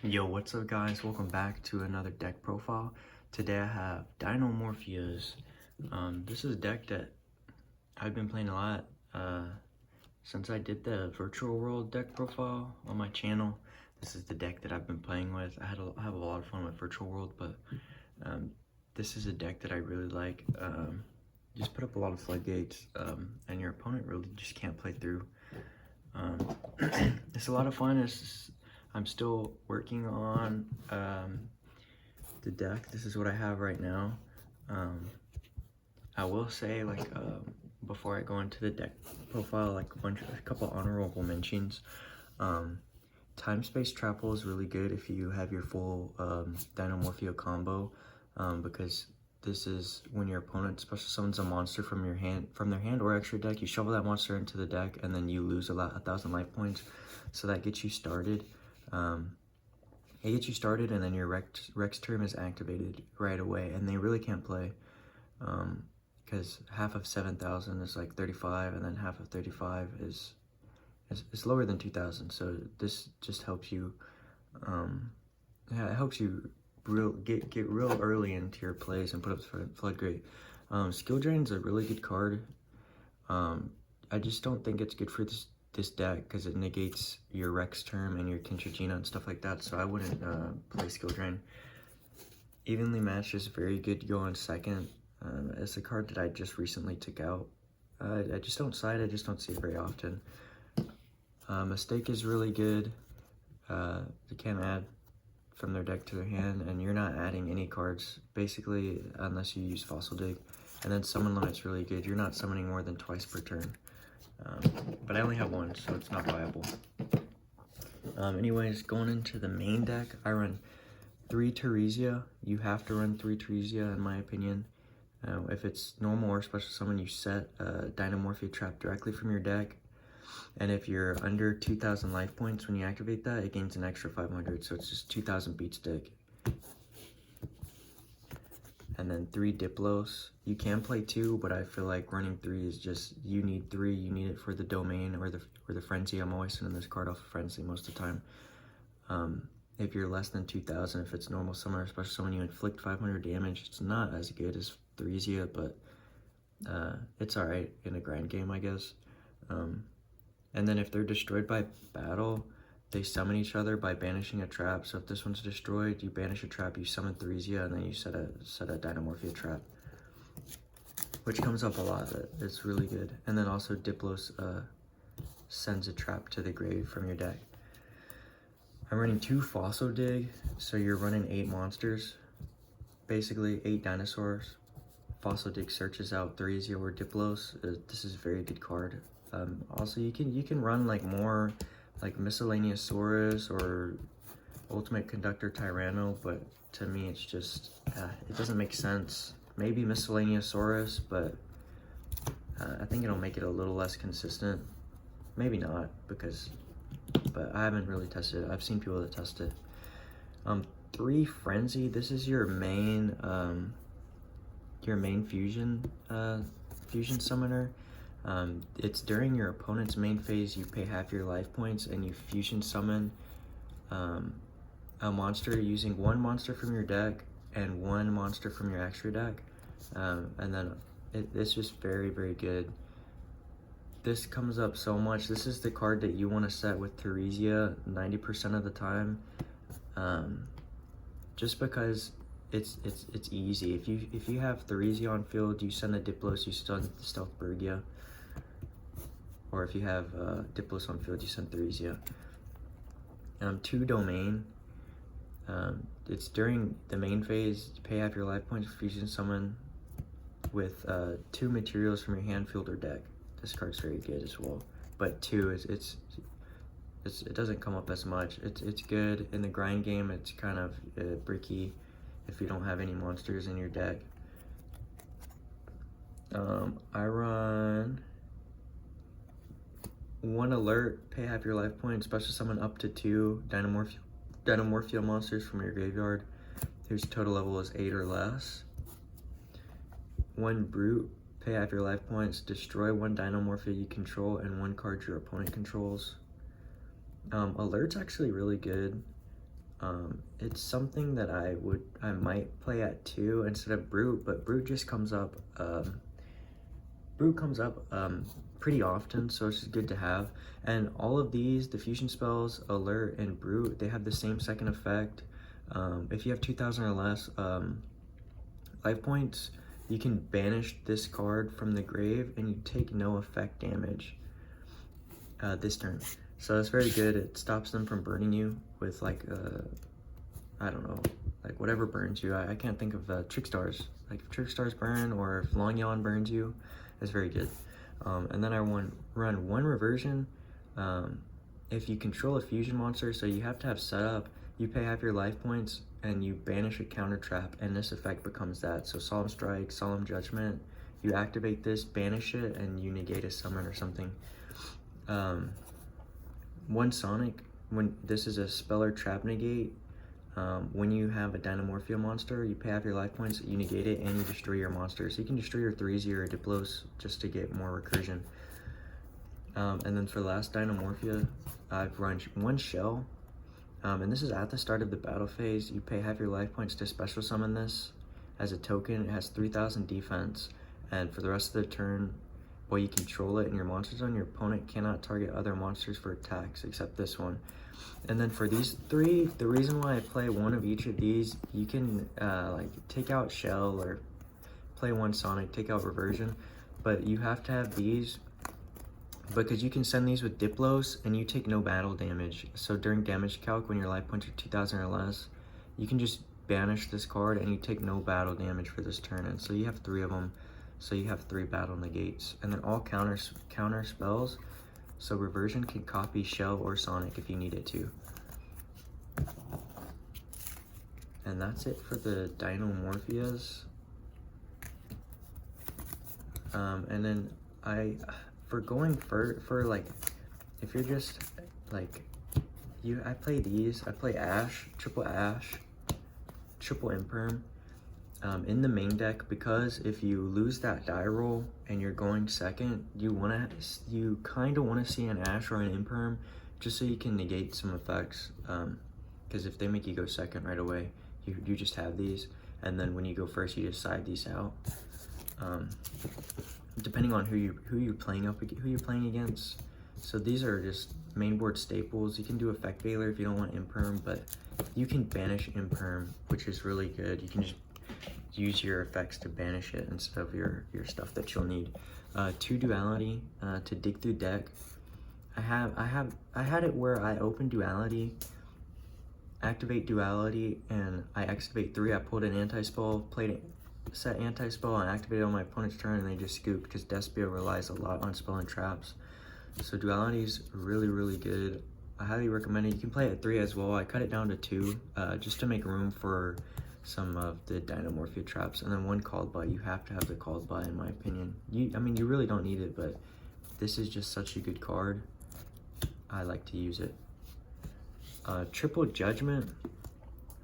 Yo, what's up guys? Welcome back to another deck profile. Today I have Dinomorphias. This is a deck that I've been playing a lot since I did the virtual world deck profile on my channel. This is the deck that I've been playing with. I have a lot of fun with virtual world, but this is a deck that I really like. Just put up a lot of floodgates and your opponent really just can't play through. It's a lot of fun. I'm still working on the deck. This is what I have right now. I will say, before I go into the deck profile, a couple honorable mentions. Time Space Trapple is really good if you have your full Dinomorphia combo, because this is when your opponent special summons a monster from their hand or extra deck. You shovel that monster into the deck, and then you lose 1,000 life points. So that gets you started. It gets you started, and then your Rex term is activated right away, and they really can't play, because half of 7,000 is like 35, and then half of 35 is lower than 2,000. So this just helps you. Yeah, it helps you get real early into your plays and put up Floodgate. Skill Drain's a really good card. I just don't think it's good for this deck because it negates your Rex term and your Kinshagina and stuff like that, so I wouldn't play Skill Drain. Evenly Matched is very good to go on second. It's a card that I just recently took out. I just don't side, I just don't see it very often. Mistake is really good. They can't add from their deck to their hand, and you're not adding any cards basically unless you use Fossil Dig. And then Summon Limit's really good. You're not summoning more than twice per turn. But I only have one, so it's not viable. Anyways, going into the main deck, I run 3 Teresia. You have to run 3 Teresia in my opinion. If it's normal or special summon, you set a Dinomorphia trap directly from your deck. And if you're under 2,000 life points when you activate that, it gains an extra 500, so it's just 2,000 beat stick. And then 3 Diplos. You can play 2, but I feel like running 3 is just, you need 3. You need it for the domain or the frenzy. I'm always sending this card off of frenzy most of the time. If you're less than 2,000, if it's normal summon or special summon, you inflict 500 damage. It's not as good as Theresia, but it's alright in a grind game, I guess. And then if they're destroyed by battle, they summon each other by banishing a trap. So if this one's destroyed, you banish a trap, you summon Theresia, and then you set a Dinomorphia trap, which comes up a lot. It's really good. And then also Diplos sends a trap to the grave from your deck. I'm running 2 Fossil Dig, so you're running 8 monsters, basically 8 dinosaurs. Fossil Dig searches out Theresia or Diplos. This is a very good card. Also, you can run more like Miscellaneousaurus or Ultimate Conductor Tyranno, but to me it's just it doesn't make sense. Maybe Miscellaneousaurus, but I think it'll make it a little less consistent. Maybe not, but I haven't really tested it. I've seen people that test it. 3 Frenzy. This is your main fusion summoner. It's during your opponent's main phase. You pay half your life points and you fusion summon a monster using 1 monster from your deck and 1 monster from your extra deck. And then it's just very, very good. This comes up so much. This is the card that you want to set with Theresia 90% of the time, just because it's easy. If you have Theresia on field, you send a Diplos, you stun Stealth Bergia. Or if you have Diplos on field, you send Theresia. 2 Domain. It's during the main phase. You pay half your life points, fusion summon with 2 materials from your hand, field, or deck. This card's very good as well. But 2 it doesn't come up as much. It's good in the grind game. It's kind of bricky if you don't have any monsters in your deck. I run 1 Alert, pay half your life points, special summon up to 2 Dinomorphia monsters from your graveyard whose total level is 8 or less. 1 Brute, pay half your life points, destroy 1 Dinomorphia you control and 1 card your opponent controls. Alert's actually really good. It's something that I might play at 2 instead of Brute, but Brute just comes up, pretty often, so it's just good to have. And all of these, the fusion spells, Alert, and Brute, they have the same second effect. If you have 2,000 or less life points, you can banish this card from the grave and you take no effect damage this turn. So that's very good. It stops them from burning you with like, I don't know, like whatever burns you. I can't think of Trick Stars. Like if Trick Stars burn or if Long Yawn burns you, it's very good. And then I run one reversion. If you control a fusion monster, so you have to have setup, you pay half your life points and you banish a counter trap, and this effect becomes that. So Solemn Strike, Solemn Judgment, you activate this, banish it, and you negate a summon or something. One Sonic, when this is a spell or trap negate, when you have a Dinomorphia monster, you pay half your life points, you negate it, and you destroy your monster. So you can destroy your 3s or Diplos just to get more recursion. And then for the last Dinomorphia, I've run one Shell. And this is at the start of the battle phase. You pay half your life points to special summon this as a token. It has 3,000 defense. And for the rest of the turn, while you control it and your monsters on, your opponent cannot target other monsters for attacks except this one. And then for these 3, the reason why I play one of each of these, you can like take out Shell or play one Sonic, take out Reversion, but you have to have these because you can send these with Diplos and you take no battle damage. So during damage calc, when your life points are 2,000 or less, you can just banish this card and you take no battle damage for this turn. And so you have 3 of them. So you have 3 battle negates, and then all counter spells. So Reversion can copy Shell or Sonic if you need it to. And that's it for the Dinomorphias. And then for going for like, if you're just like, I play these. I play Ash, triple Imperm. In the main deck, because if you lose that die roll and you're going second, you kind of want to see an Ash or an Imperm just so you can negate some effects. Because if they make you go second right away, you just have these, and then when you go first, you just side these out. Depending on who you're playing against. So these are just mainboard staples. You can do Effect Veiler if you don't want Imperm, but you can banish Imperm, which is really good. You can just use your effects to banish it instead of your stuff that you'll need. 2 Duality to dig through deck. I had it where I open Duality, activate Duality, and I activate 3. I pulled an anti-spell, set anti-spell, and activated on my opponent's turn, and they just scooped because Despia relies a lot on spell and traps. So Duality is really, really good. I highly recommend it. You can play it at 3 as well. I cut it down to 2 just to make room for some of the Dinomorphia traps. And then 1 Called By. You have to have the Called By, in my opinion. I mean, you really don't need it, but this is just such a good card. I like to use it. Triple Judgment.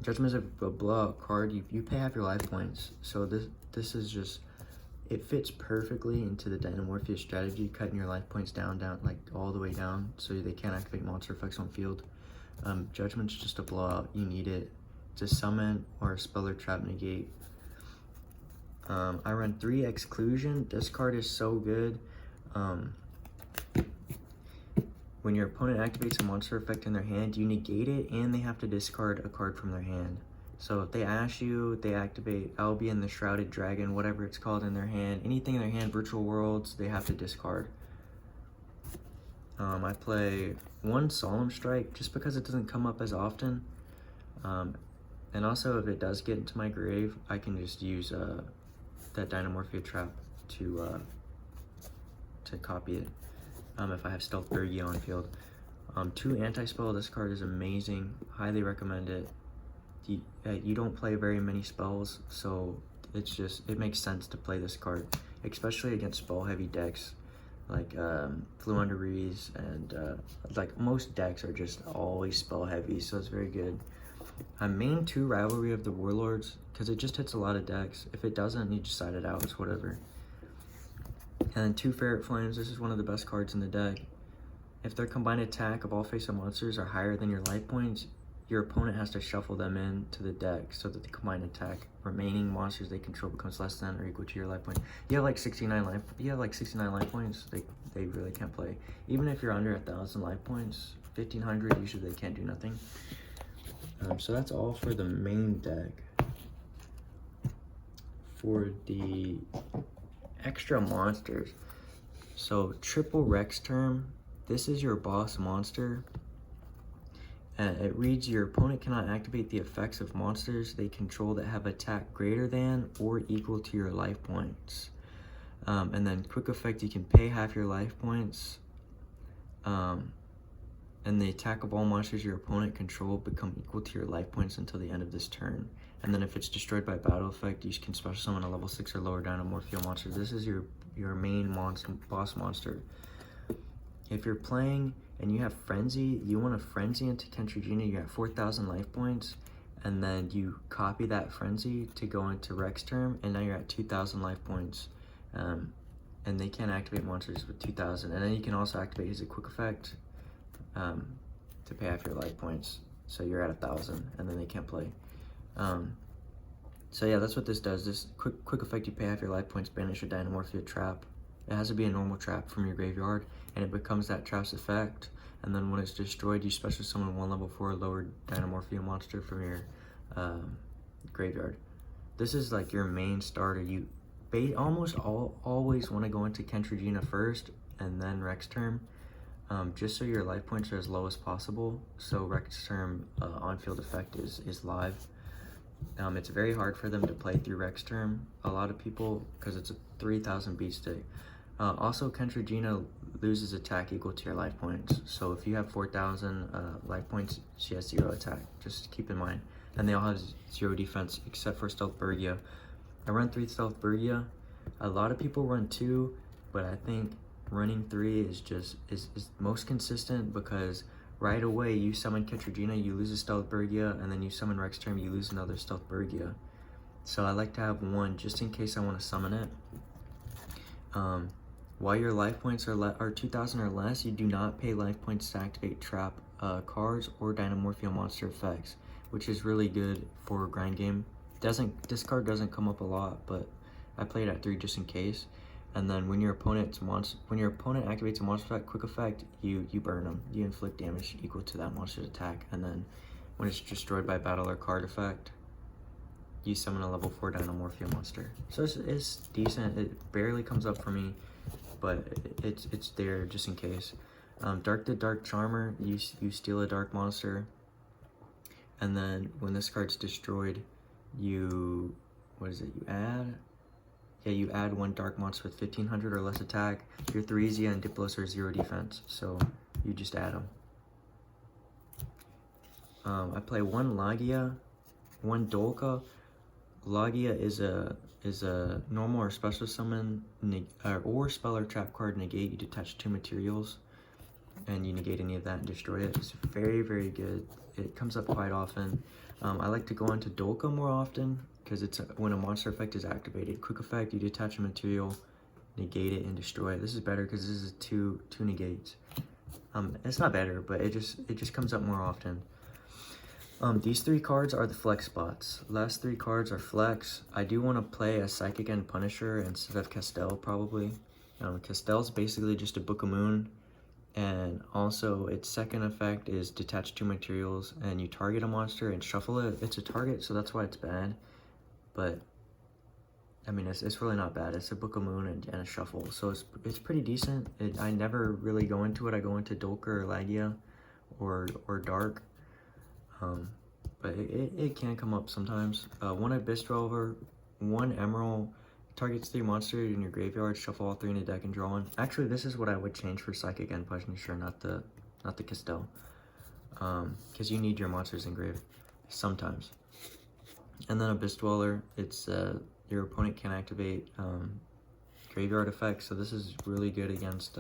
Judgment is a blowout card. You pay half your life points. So this is just, it fits perfectly into the Dinomorphia strategy, cutting your life points down, like all the way down, so they can't activate monster effects on field. Judgment's just a blowout. You need it to summon or a spell or trap negate. I run 3 Exclusion. This card is so good. When your opponent activates a monster effect in their hand, you negate it and they have to discard a card from their hand. So if they ash you, they activate Albion, the Shrouded Dragon, whatever it's called in their hand. Anything in their hand, Virtual Worlds, they have to discard. I play 1 Solemn Strike just because it doesn't come up as often. And also, if it does get into my grave, I can just use that Dinomorphia trap to copy it. If I have Stealth Bergie on field. 2 Anti-Spell. This card is amazing. Highly recommend it. You don't play very many spells, so it makes sense to play this card, especially against spell-heavy decks like Fluunderies, and like most decks are just always spell-heavy, so it's very good. I main 2 Rivalry of the Warlords because it just hits a lot of decks. If it doesn't, you just side it out. It's whatever. And then 2 Ferret Flames. This is one of the best cards in the deck. If their combined attack of all face-up monsters are higher than your life points, your opponent has to shuffle them into the deck so that the combined attack remaining monsters they control becomes less than or equal to your life point. You have like 69 life. You have like 69 life points. They really can't play. Even if you're under 1,000 life points, 1,500 usually they can't do nothing. So that's all for the main deck. For the extra monsters, so triple Rex term. This is your boss monster. And it reads, your opponent cannot activate the effects of monsters they control that have attack greater than or equal to your life points. And then quick effect, you can pay half your life points. And the attack of all monsters your opponent control become equal to your life points until the end of this turn. And then if it's destroyed by battle effect, you can special summon a level 6 or lower Dinomorphia monster. This is your main boss monster. If you're playing and you have Frenzy, you want to Frenzy into Kentrigina, you have 4,000 life points, and then you copy that Frenzy to go into Rex term, and now you're at 2,000 life points. And they can't activate monsters with 2,000. And then you can also activate his quick effect to pay half your life points. So you're at 1,000, and then they can't play. So yeah, that's what this does. This quick effect, you pay half your life points, banish a Dinomorphia trap. It has to be a normal trap from your graveyard, and it becomes that trap's effect. And then when it's destroyed, you special summon one level 4 lower Dinomorphia monster from your graveyard. This is like your main starter. You almost always want to go into Kentrigina first and then Rex term, just so your life points are as low as possible. So Rex term on-field effect is live. It's very hard for them to play through Rex term. A lot of people, because it's a 3,000 beat stick. Also, Kentrigina loses attack equal to your life points. So if you have 4,000 life points, she has 0 attack. Just keep in mind. And they all have 0 defense except for Stealth Bergia. I run 3 Stealth Bergia. A lot of people run 2, but I think running 3 is most consistent, because right away you summon Kentrigina, you lose a Stealth Bergia, and then you summon Rex term, you lose another Stealth Bergia. So I like to have 1 just in case I want to summon it. While your life points are 2,000 or less, you do not pay life points to activate trap cards or Dinomorphia monster effects, which is really good for grind game. This card doesn't come up a lot, but I play it at 3 just in case. And then when your opponent activates a monster effect, quick effect, you burn them. You inflict damage equal to that monster's attack. And then when it's destroyed by battle or card effect, you summon a level 4 Dinomorphia monster. So it's decent. It barely comes up for me, but it's there just in case. Dark the Dark Charmer, you steal a dark monster, and then when this card's destroyed, you add 1 dark monster with 1,500 or less attack. Your Therezia and Diplos are 0 defense, so you just add them. I play 1 Lagia, 1 Dolka. Lagia is a normal or special summon or spell or trap card negate. You detach 2 materials, and you negate any of that and destroy it. It's very, very good. It comes up quite often. I like to go into Dolka more often, because it's when a monster effect is activated. Quick effect, you detach a material, negate it, and destroy it. This is better because this is two negates. It's not better, but it just comes up more often. These 3 cards are the flex spots. Last 3 cards are flex. I do want to play a Psychic End Punisher instead of Castel, probably. Castel's basically just a Book of Moon, and also its second effect is detach 2 materials, and you target a monster and shuffle it. It's a target, so that's why it's bad. But I mean, it's really not bad. It's a Book of Moon and a shuffle, so it's pretty decent. I never really go into it. I go into Dolka or Lagia or Dark. But it can come up sometimes. 1 Abyss Dweller, 1 Emerald, targets 3 monsters in your graveyard, shuffle all 3 in the deck and draw 1. Actually, this is what I would change for Psychic End Punisher, not the Castel. Because you need your monsters in grave sometimes. And then Abyss Dweller, it's your opponent can activate graveyard effects, so this is really good against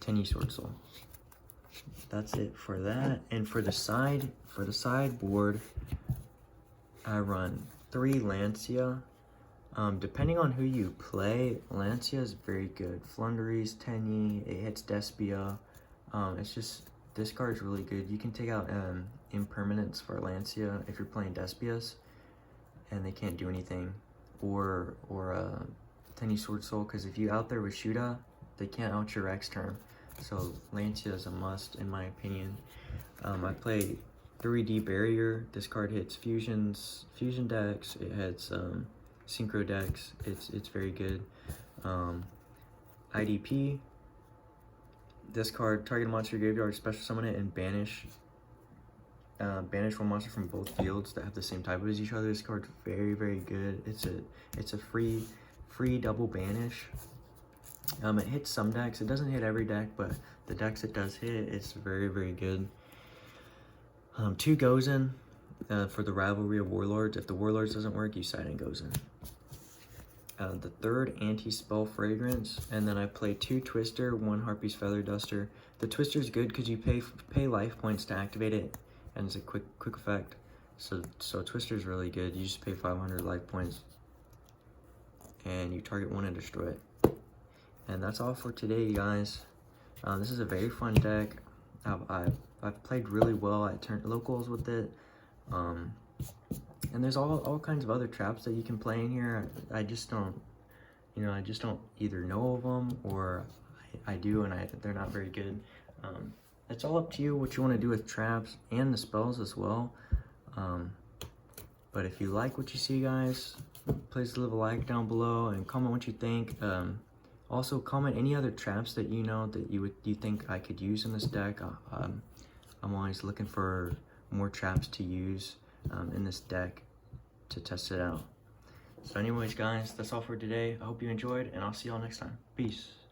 Tenyi Sword Soul. That's it for that. And for the sideboard, I run 3 Lancia. Depending on who you play, Lancia is very good. Flunderies, Tenyi, it hits Despia. It's just This card is really good. You can take out Impermanence for Lancia if you're playing Despias and they can't do anything, or Tenny Sword Soul, because if you out there with Shuda, they can't out your X turn. So Lancia is a must in my opinion. I play 3D Barrier. This card hits fusion decks. It hits synchro decks. It's very good. IDP. This card, target monster graveyard, special summon it and banish one monster from both fields that have the same type as each other. This card's very good. It's a free double banish. It hits some decks. It doesn't hit every deck, but the decks it does hit, it's very good. 2 Gozen for the Rivalry of Warlords. If the Warlords doesn't work, you side in Gozen. The 3rd Anti-Spell Fragrance, and then I play 2 Twister, 1 Harpy's Feather Duster. The Twister is good because you pay life points to activate it, and it's a quick effect. So Twister is really good. You just pay 500 life points, and you target one and destroy it. And that's all for today, you guys. This is a very fun deck. I've played really well at locals with it. And there's all kinds of other traps that you can play in here. I just don't either know of them, or I do and they're not very good. It's all up to you what you want to do with traps and the spells as well. But if you like what you see, guys, please leave a like down below and comment what you think. Also comment any other traps that you know that you think I could use in this deck. I'm always looking for more traps to use in this deck to test it out. So anyways, guys, that's all for today. I hope you enjoyed, and I'll see y'all next time. Peace.